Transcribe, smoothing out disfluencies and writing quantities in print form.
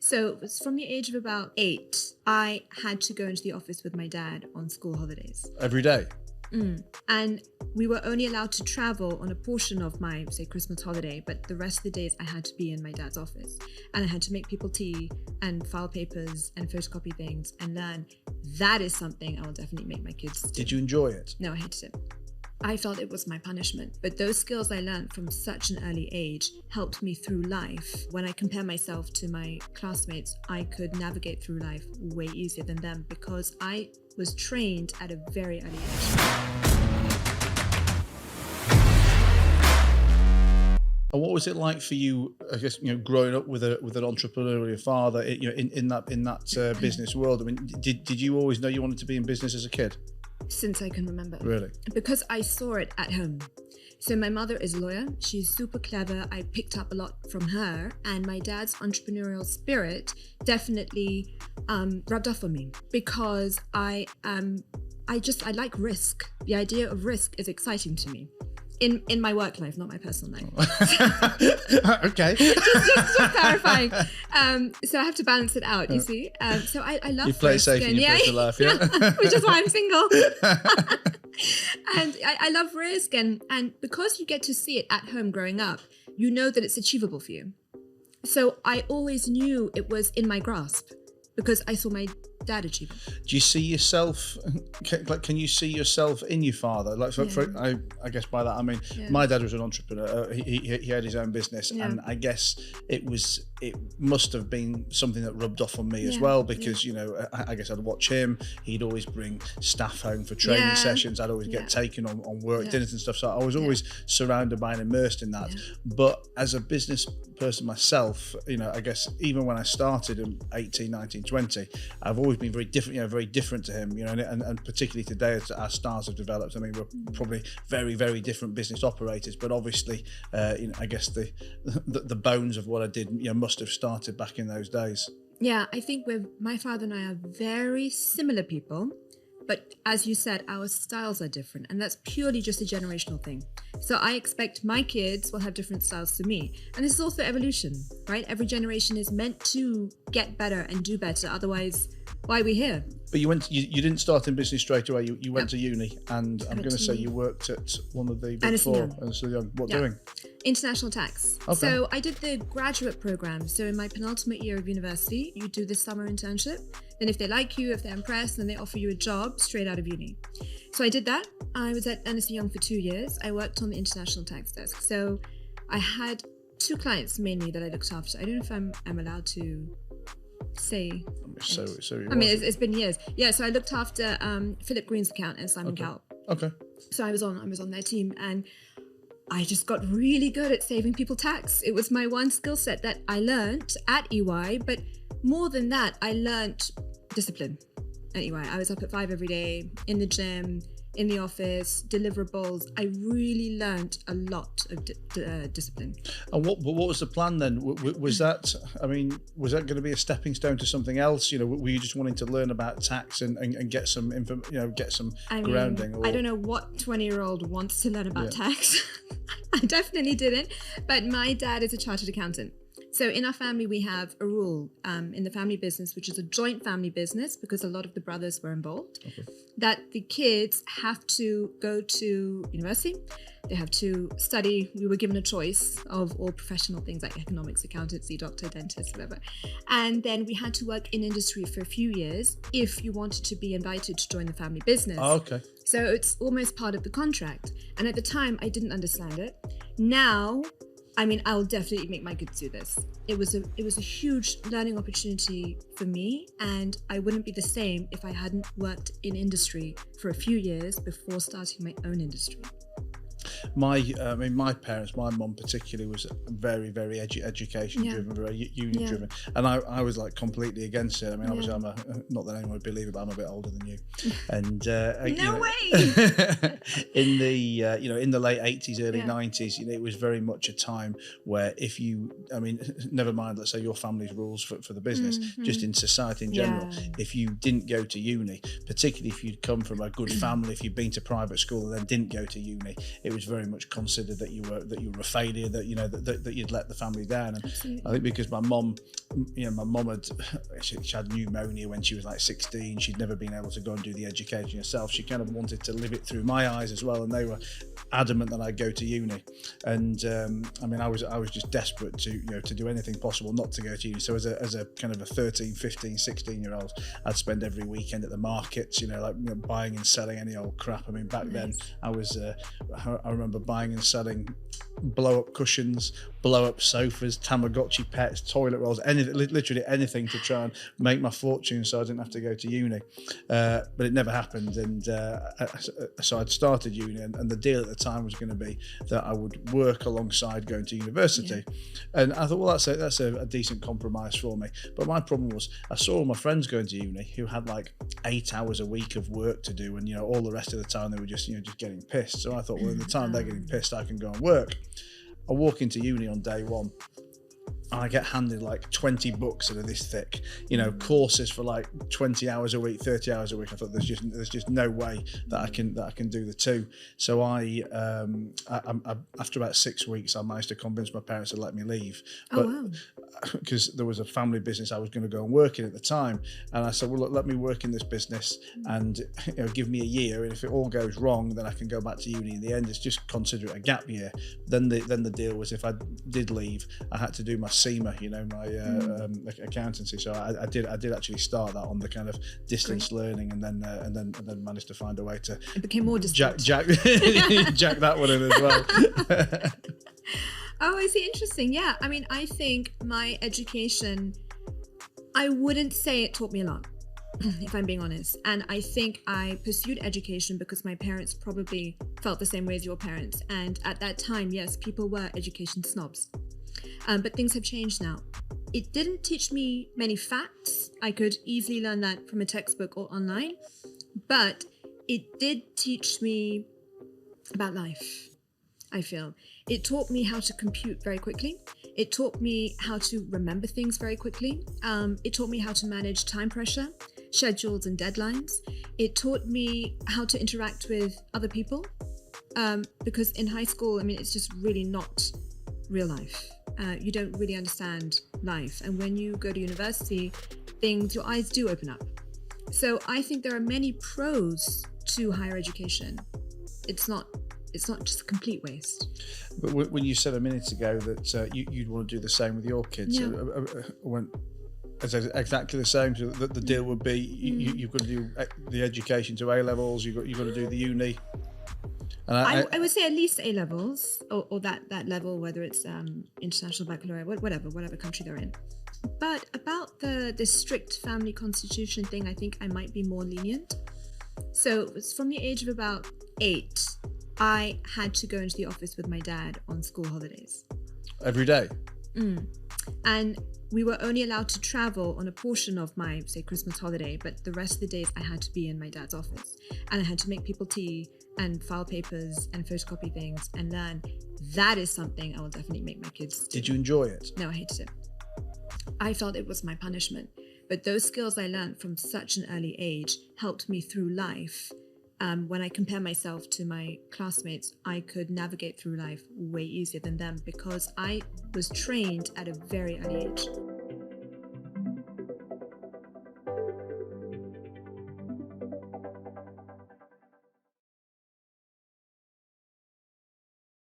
So it was from the age of about 8, I had to go into the office with my dad on school holidays. Every day? And we were only allowed to travel on a portion of my, say, Christmas holiday, but the rest of the days I had to be in my dad's office. And I had to make people tea and file papers and photocopy things and learn. That is something I will definitely make my kids do. Did you enjoy it? No, I hated it. I felt it was my punishment, but those skills I learned from such an early age helped me through life. When I compare myself to my classmates, I could navigate through life way easier than them because I was trained at a very early age. And what was it like for you, I guess, growing up with an entrepreneurial father, in that business world? I mean, did you always know you wanted to be in business as a kid? Since I can remember. Really? Because I saw it at home. So my mother is a lawyer. She's super clever. I picked up a lot from her. And my dad's entrepreneurial spirit definitely rubbed off on me because I like risk. The idea of risk is exciting to me. In my work life, not my personal life. Okay. just clarifying. So I have to balance it out, you see. So I love you play risk safe in your personal life, yeah. Which is why I'm single. And I love risk. And because you get to see it at home growing up, you know that it's achievable for you. So I always knew it was in my grasp because I saw my dad achieve it. Do you see yourself, can you see yourself in your father? I guess by that, I mean, my dad was an entrepreneur. He had his own business, and I guess it must have been something that rubbed off on me as well, because, I guess I'd watch him. He'd always bring staff home for training sessions. I'd always get taken on work dinners and stuff. So I was always surrounded by and immersed in that. But as a business person myself, I guess even when I started in 18, 19, 20, I've always been very different to him, and particularly today as our styles have developed. I mean, we're probably very, very different business operators, but obviously, I guess the bones of what I did, must have started back in those days. Yeah, I think my father and I are very similar people, but as you said, our styles are different, and that's purely just a generational thing. So I expect my kids will have different styles to me, and this is also evolution, right? Every generation is meant to get better and do better. Otherwise, why are we here? But you didn't start in business straight away. You went to uni, and I'm going to say you worked at one of the big four. Ernst & Young. What doing? International tax. Okay. So I did the graduate program. So in my penultimate year of university, you do this summer internship. Then if they like you, if they're impressed, then they offer you a job straight out of uni. So I did that. I was at Ernst & Young for 2 years. I worked on the international tax desk. So I had 2 clients mainly that I looked after. I don't know if I'm allowed to say. It's been years. Yeah, so I looked after Philip Green's account and Simon Cowell. Okay. So I was on their team, and I just got really good at saving people tax. It was my one skill set that I learned at EY, but more than that, I learned discipline at EY. I was up at 5 every day, in the gym, in the office, deliverables. I really learned a lot of discipline. And what was the plan then? Was that going to be a stepping stone to something else? Were you just wanting to learn about tax and get some grounding? I don't know what 20-year-old wants to learn about tax. I definitely didn't. But my dad is a chartered accountant. So in our family, we have a rule in the family business, which is a joint family business because a lot of the brothers were involved, that the kids have to go to university. They have to study. We were given a choice of all professional things like economics, accountancy, doctor, dentist, whatever. And then we had to work in industry for a few years if you wanted to be invited to join the family business. Oh, okay. So it's almost part of the contract. And at the time, I didn't understand it. Now, I'll definitely make my kids do this. It was a huge learning opportunity for me, and I wouldn't be the same if I hadn't worked in industry for a few years before starting my own industry. My parents, my mum particularly, was very, very education driven, very uni driven, and I was like completely against it. Obviously, I'm not that anyone would believe it, but I'm a bit older than you. And no way. In the late 80s, early 90s, it was very much a time where if you, never mind, let's say your family's rules for the business, just in society in general, if you didn't go to uni, particularly if you'd come from a good family, if you'd been to private school and then didn't go to uni, it was very very much considered that you were a failure, that that you'd let the family down. And Absolutely. I think because my mom had she had pneumonia when she was like 16. She'd never been able to go and do the education herself. She kind of wanted to live it through my eyes as well, and they were adamant that I'd go to uni. And I was just desperate to do anything possible not to go to uni. So as a kind of a 13, 15, 16-year-old, I'd spend every weekend at the markets, buying and selling any old crap. I mean, back then I remember buying and selling blow-up cushions, blow-up sofas, Tamagotchi pets, toilet rolls, literally anything to try and make my fortune so I didn't have to go to uni. But it never happened, and so I'd started uni, and the deal at the time was going to be that I would work alongside going to university. And I thought, well, that's a decent compromise for me. But my problem was I saw all my friends going to uni who had like 8 hours a week of work to do, and all the rest of the time they were just getting pissed. So I thought, well, in the time they're getting pissed, I can go and work. I walk into uni on day one, and I get handed like 20 books that are this thick, courses for like 20 hours a week, 30 hours a week. I thought there's just no way that I can do the two. So I after about 6 weeks, I managed to convince my parents to let me leave. But, because there was a family business I was going to go and work in at the time, and I said, well, look, let me work in this business and give me a year, and if it all goes wrong, then I can go back to uni. In the end, it's just consider it a gap year. Then the deal was, if I did leave, I had to do my SEMA, my accountancy. So I did actually start that on the kind of distance learning, and then managed to find a way to it became more distant. jack that one in as well. Oh, I see. Interesting. Yeah. I mean, I think my education, I wouldn't say it taught me a lot, if I'm being honest. And I think I pursued education because my parents probably felt the same way as your parents. And at that time, yes, people were education snobs. But things have changed now. It didn't teach me many facts. I could easily learn that from a textbook or online. But it did teach me about life, I feel. It taught me how to compute very quickly. It taught me how to remember things very quickly. It taught me how to manage time pressure, schedules and deadlines. It taught me how to interact with other people. Because in high school, I mean, it's just really not real life. You don't really understand life. And when you go to university, your eyes do open up. So I think there are many pros to higher education. It's not just a complete waste. But when you said a minute ago that you'd want to do the same with your kids, is it exactly the same? So the deal would be you've got to do the education to A levels. You've got to do the uni. And I would say at least A levels or that level, whether it's international baccalaureate, whatever country they're in. But about the strict family constitution thing, I think I might be more lenient. So it's from the age of about 8. I had to go into the office with my dad on school holidays. Every day? And we were only allowed to travel on a portion of my, say, Christmas holiday, but the rest of the days I had to be in my dad's office. And I had to make people tea and file papers and photocopy things and learn. That is something I will definitely make my kids do. Did you enjoy it? No, I hated it. I felt it was my punishment. But those skills I learned from such an early age helped me through life. When I compare myself to my classmates, I could navigate through life way easier than them because I was trained at a very early age.